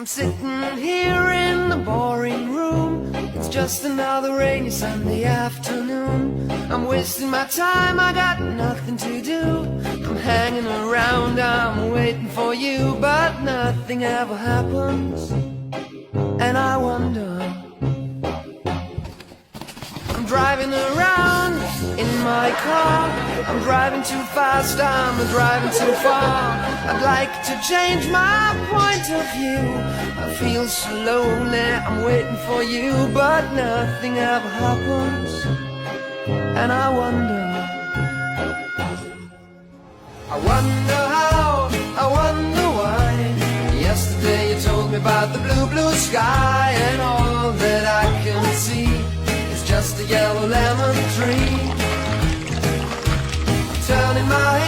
sitting here in the boring room. It's just another rainy Sunday afternoon. I'm wasting my time, I got nothing to do. I'm hanging around, I'm waiting for you, but nothing ever happens. And I wonder, I'm driving around in my car. I'm driving too fast, I'm driving too far. I'd like to change my point of view. I feel so lonely, I'm waiting for you, but nothing ever happens. And I wonder how, I wonder why. Yesterday you told me about the blue, blue sky, and all that I can see is just a yellow lemon tree. Turning my